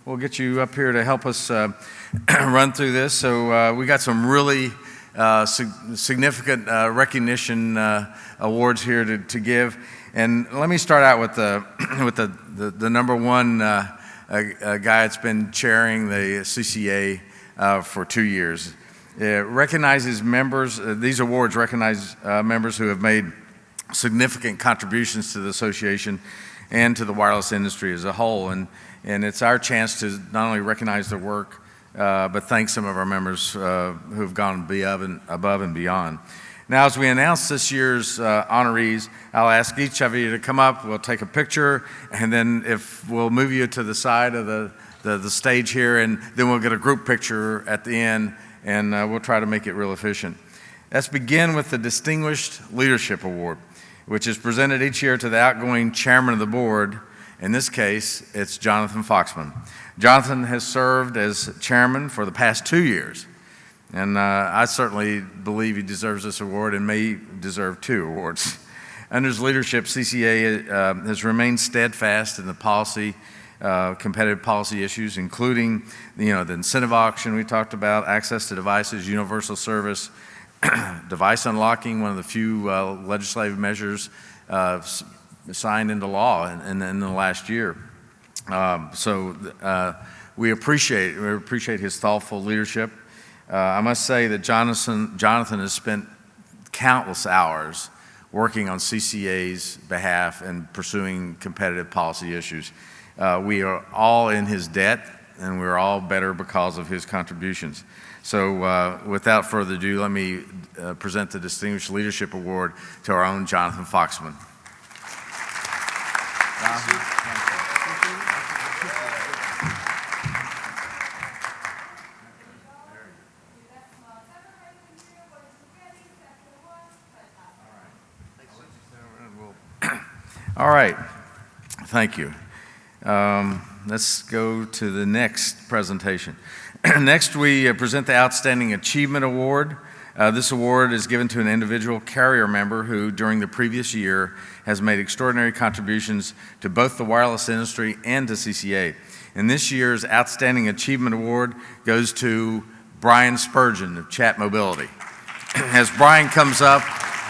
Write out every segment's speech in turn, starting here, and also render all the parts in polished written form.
we'll get you up here to help us run through this. So we got some really significant recognition awards here to give. And let me start out with the number one guy that's been chairing the CCA for 2 years. It recognizes members, these awards recognize members who have made significant contributions to the association and to the wireless industry as a whole. And it's our chance to not only recognize their work, but thank some of our members who've gone above and beyond. Now, as we announce this year's honorees, I'll ask each of you to come up. We'll take a picture, and then we'll move you to the side of the stage here, and then we'll get a group picture at the end, and we'll try to make it real efficient. Let's begin with the Distinguished Leadership Award, which is presented each year to the outgoing chairman of the board. In this case, it's Jonathan Foxman. Jonathan has served as chairman for the past 2 years, and I certainly believe he deserves this award and may deserve 2 awards. Under his leadership, CCA has remained steadfast in the policy, competitive policy issues, including the incentive auction we talked about, access to devices, universal service, device unlocking, one of the few legislative measures signed into law in the last year. We appreciate his thoughtful leadership. I must say that Jonathan has spent countless hours working on CCA's behalf and pursuing competitive policy issues. We are all in his debt, and we're all better because of his contributions. So without further ado, let me present the Distinguished Leadership Award to our own Jonathan Foxman. All right, thank you. Let's go to the next presentation. Next, we present the Outstanding Achievement Award. This award is given to an individual carrier member who, during the previous year, has made extraordinary contributions to both the wireless industry and to CCA. And this year's Outstanding Achievement Award goes to Brian Spurgeon of Chat Mobility. As Brian comes up,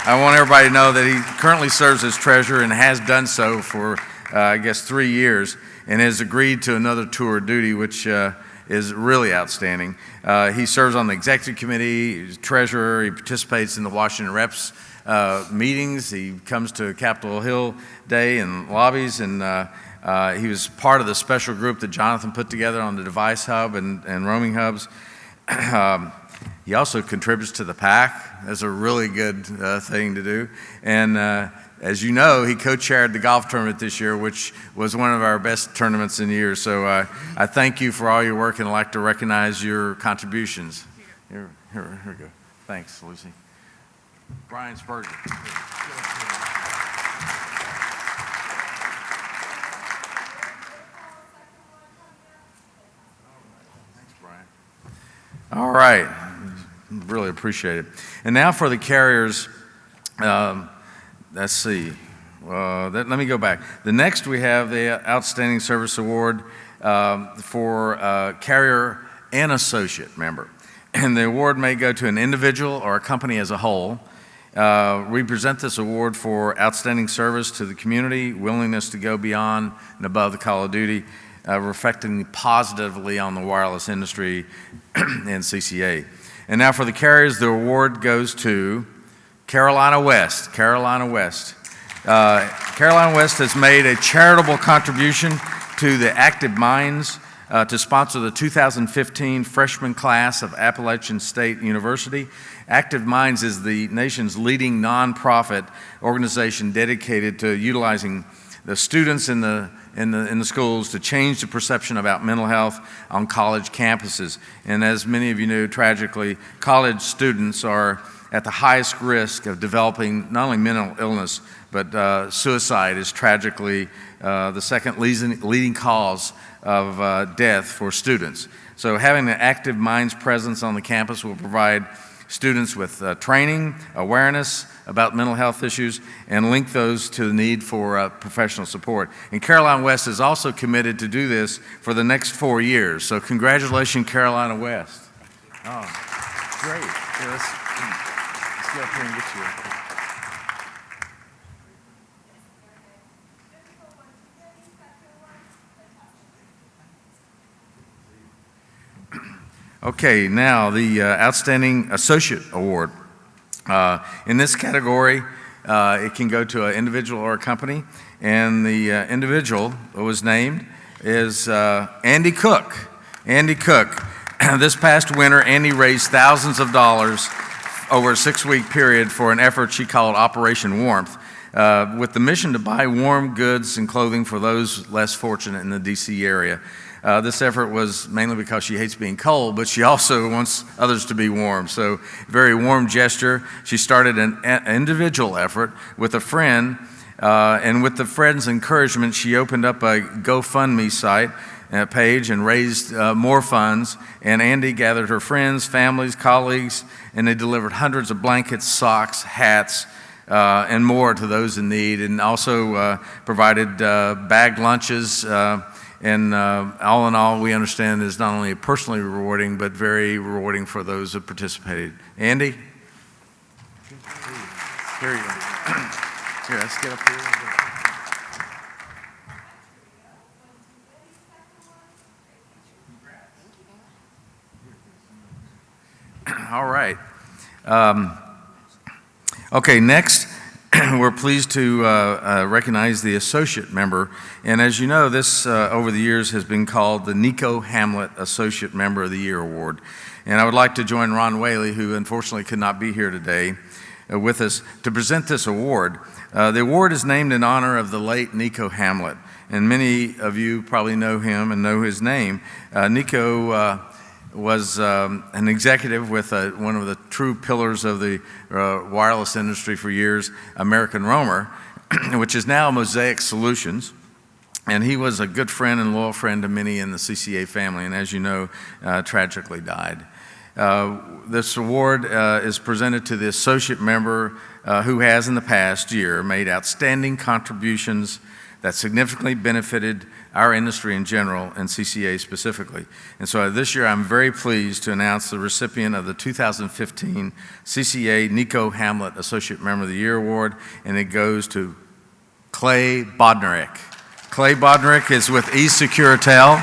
I want everybody to know that he currently serves as treasurer and has done so for, 3 years, and has agreed to another tour of duty, which is really outstanding. He serves on the executive committee, he's treasurer, he participates in the Washington Reps meetings, he comes to Capitol Hill Day and lobbies, and he was part of the special group that Jonathan put together on the device hub and roaming hubs. He also contributes to the PAC. That's a really good thing to do. And as you know, he co-chaired the golf tournament this year, which was one of our best tournaments in years. So I thank you for all your work and I'd like to recognize your contributions. Here we go. Thanks, Lucy. Brian Spurgeon. Thanks, Brian. All right. Really appreciate it. And now for the carriers, let's see. Let me go back. The next we have the Outstanding Service Award for carrier and associate member. And the award may go to an individual or a company as a whole. We present this award for outstanding service to the community, willingness to go beyond and above the call of duty, reflecting positively on the wireless industry and CCA. And now for the carriers, the award goes to Carolina West. Carolina West. Carolina West has made a charitable contribution to the Active Minds to sponsor the 2015 freshman class of Appalachian State University. Active Minds is the nation's leading nonprofit organization dedicated to utilizing the students in the schools to change the perception about mental health on college campuses. And as many of you know, tragically, college students are at the highest risk of developing not only mental illness, but suicide is tragically the second leading cause of death for students. So having an Active Minds presence on the campus will provide students with training, awareness about mental health issues, and link those to the need for professional support. And Carolina West is also committed to do this for the next 4 years. So congratulations, Carolina West. Oh, great. Yeah, let's get up here and get you. Okay, now the Outstanding Associate Award. In this category, it can go to an individual or a company, and the individual that was named is Andy Cook. Andy Cook. This past winter, Andy raised thousands of dollars over a 6-week period for an effort she called Operation Warmth, with the mission to buy warm goods and clothing for those less fortunate in the D.C. area. This effort was mainly because she hates being cold, but she also wants others to be warm. So, very warm gesture. She started an individual effort with a friend, and with the friend's encouragement, she opened up a GoFundMe site page and raised more funds. And Andy gathered her friends, families, colleagues, and they delivered hundreds of blankets, socks, hats, and more to those in need, and also provided bagged lunches. And all in all, we understand is not only personally rewarding, but very rewarding for those that participated. Andy? Here you go. Here, let's get up here. All right. Okay, next. We're pleased to recognize the associate member, and as you know, this over the years has been called the Nico Hamlet Associate Member of the Year Award. And I would like to join Ron Whaley, who unfortunately could not be here today, with us to present this award. The award is named in honor of the late Nico Hamlet, and many of you probably know him and know his name. Nico was an executive with one of the true pillars of the wireless industry for years, American Roamer, which is now Mosaic Solutions. And he was a good friend and loyal friend to many in the CCA family, and as you know, tragically died. This award is presented to the associate member who has in the past year made outstanding contributions that significantly benefited our industry in general and CCA specifically. And so this year I'm very pleased to announce the recipient of the 2015 CCA Nico Hamlet Associate Member of the Year Award, and it goes to Clay Bodnarek. Clay Bodnarek is with eSecuritel,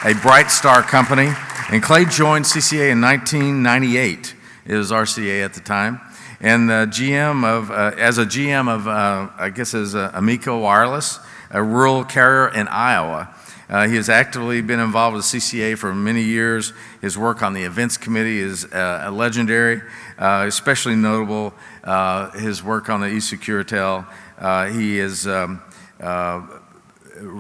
a Bright Star company, and Clay joined CCA in 1998. It was RCA at the time. And GM of, as a GM of, I guess as Amico Wireless, a rural carrier in Iowa. He has actively been involved with CCA for many years. His work on the events committee is legendary, especially notable his work on the eSecuritel. He is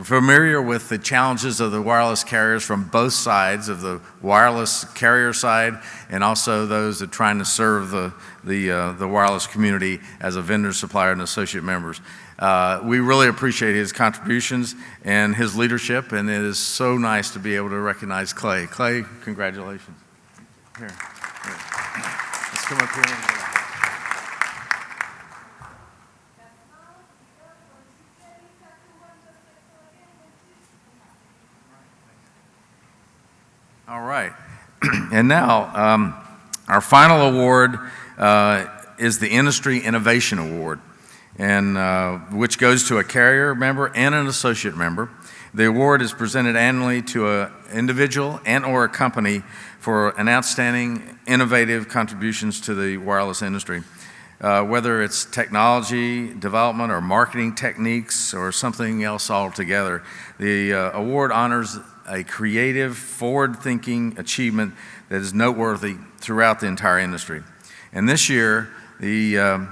familiar with the challenges of the wireless carriers from both sides of the wireless carrier side, and also those that are trying to serve the wireless community as a vendor, supplier, and associate members. We really appreciate his contributions and his leadership, and it is so nice to be able to recognize Clay. Clay, congratulations. Here. Let's come up here. All right. And now, our final award is the Industry Innovation Award, and which goes to a carrier member and an associate member. The award is presented annually to an individual and or a company for an outstanding innovative contributions to the wireless industry. Whether it's technology development or marketing techniques or something else altogether, the award honors a creative, forward-thinking achievement that is noteworthy throughout the entire industry. And this year, the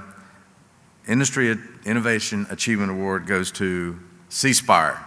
Industry Innovation Achievement Award goes to C-Spire.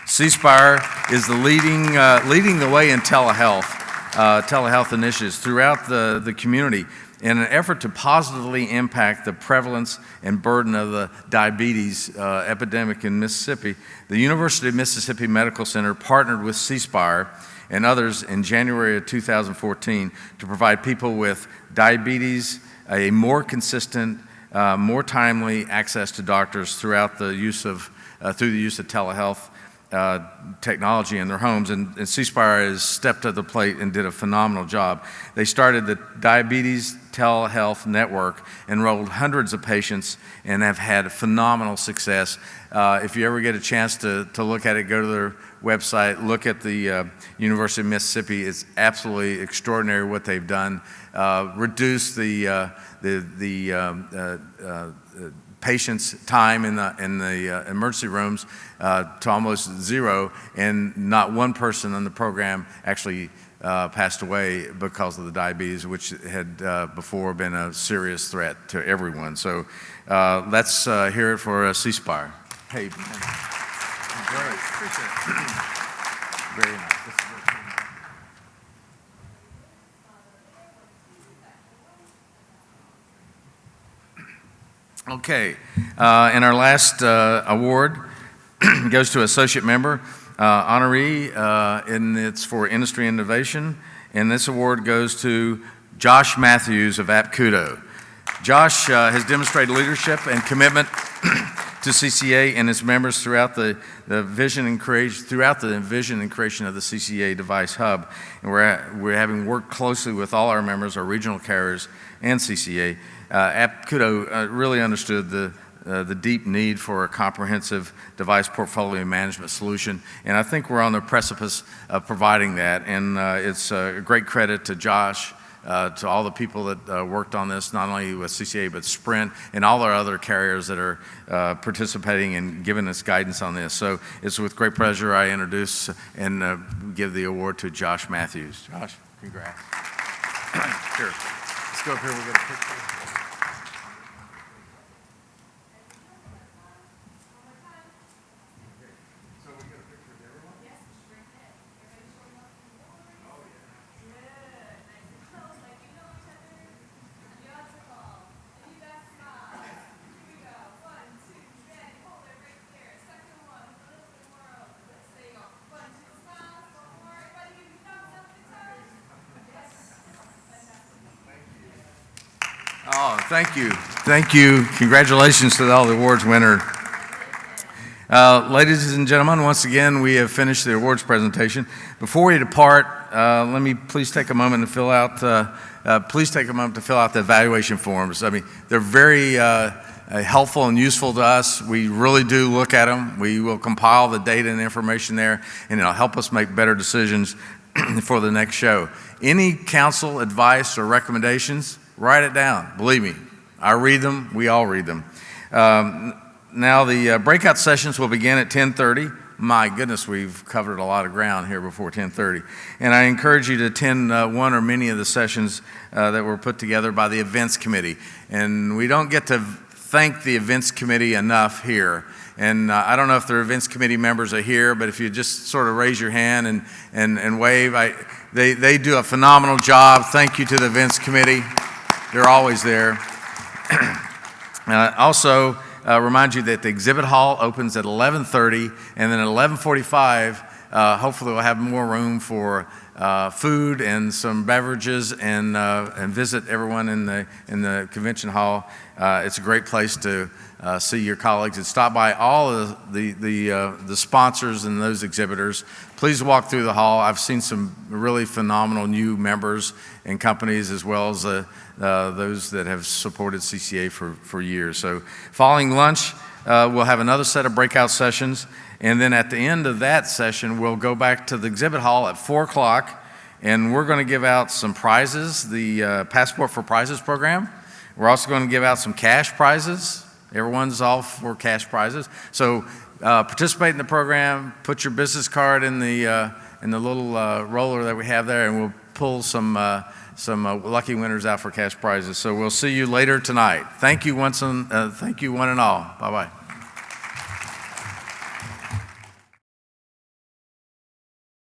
C-Spire is the leading the way in telehealth initiatives throughout the community. In an effort to positively impact the prevalence and burden of the diabetes epidemic in Mississippi, the University of Mississippi Medical Center partnered with C Spire and others in January of 2014 to provide people with diabetes a more consistent, more timely access to doctors through the use of telehealth technology in their homes, and C Spire has stepped to the plate and did a phenomenal job. They started the Diabetes Telehealth Network, enrolled hundreds of patients, and have had phenomenal success. If you ever get a chance to look at it, go to their website, look at the University of Mississippi. It's absolutely extraordinary what they've done. Reduce the patients' time in the emergency rooms to almost zero, and not one person in the program actually passed away because of the diabetes, which had before been a serious threat to everyone. So let's hear it for C Spire. Hey, man. Great. Appreciate it. Very nice. Okay, and our last award goes to associate member honoree, and it's for industry innovation. And this award goes to Josh Matthews of Apkudo. Josh has demonstrated leadership and commitment to CCA and its members throughout the vision and creation of the CCA device hub. And we're having worked closely with all our members, our regional carriers, and CCA. Apkudo really understood the deep need for a comprehensive device portfolio management solution, and I think we're on the precipice of providing that. And it's a great credit to Josh, to all the people that worked on this, not only with CCA but Sprint and all our other carriers that are participating and giving us guidance on this. So it's with great pleasure I introduce and give the award to Josh Matthews. Josh, congrats. Here, let's go up here. We'll get a picture. Oh, thank you. Thank you. Congratulations to all the awards winner. Ladies and gentlemen, once again, we have finished the awards presentation. Before we depart, let me please take a moment to fill out the evaluation forms. I mean, they're very helpful and useful to us. We really do look at them. We will compile the data and information there, and it'll help us make better decisions for the next show. Any council advice or recommendations, write it down. Believe me, I read them. We all read them. Now the breakout sessions will begin at 10:30. My goodness, we've covered a lot of ground here before 10:30. And I encourage you to attend one or many of the sessions that were put together by the events committee. And we don't get to thank the events committee enough here. And I don't know if the events committee members are here, but if you just sort of raise your hand and wave, they do a phenomenal job. Thank you to the events committee. They're always there. Also, remind you that the exhibit hall opens at 11:30, and then at 11:45, hopefully we'll have more room for food and some beverages, and visit everyone in the convention hall. It's a great place to see your colleagues and stop by all of the sponsors and those exhibitors. Please walk through the hall. I've seen some really phenomenal new members and companies, as well as those that have supported CCA for years. So following lunch, we'll have another set of breakout sessions, and then at the end of that session, we'll go back to the exhibit hall at 4 o'clock, and we're going to give out some prizes, the Passport for Prizes program. We're also going to give out some cash prizes. Everyone's all for cash prizes. So participate in the program, put your business card in the little roller that we have there, and we'll pull some lucky winners out for cash prizes. So we'll see you later tonight. Thank you one and all. Bye-bye.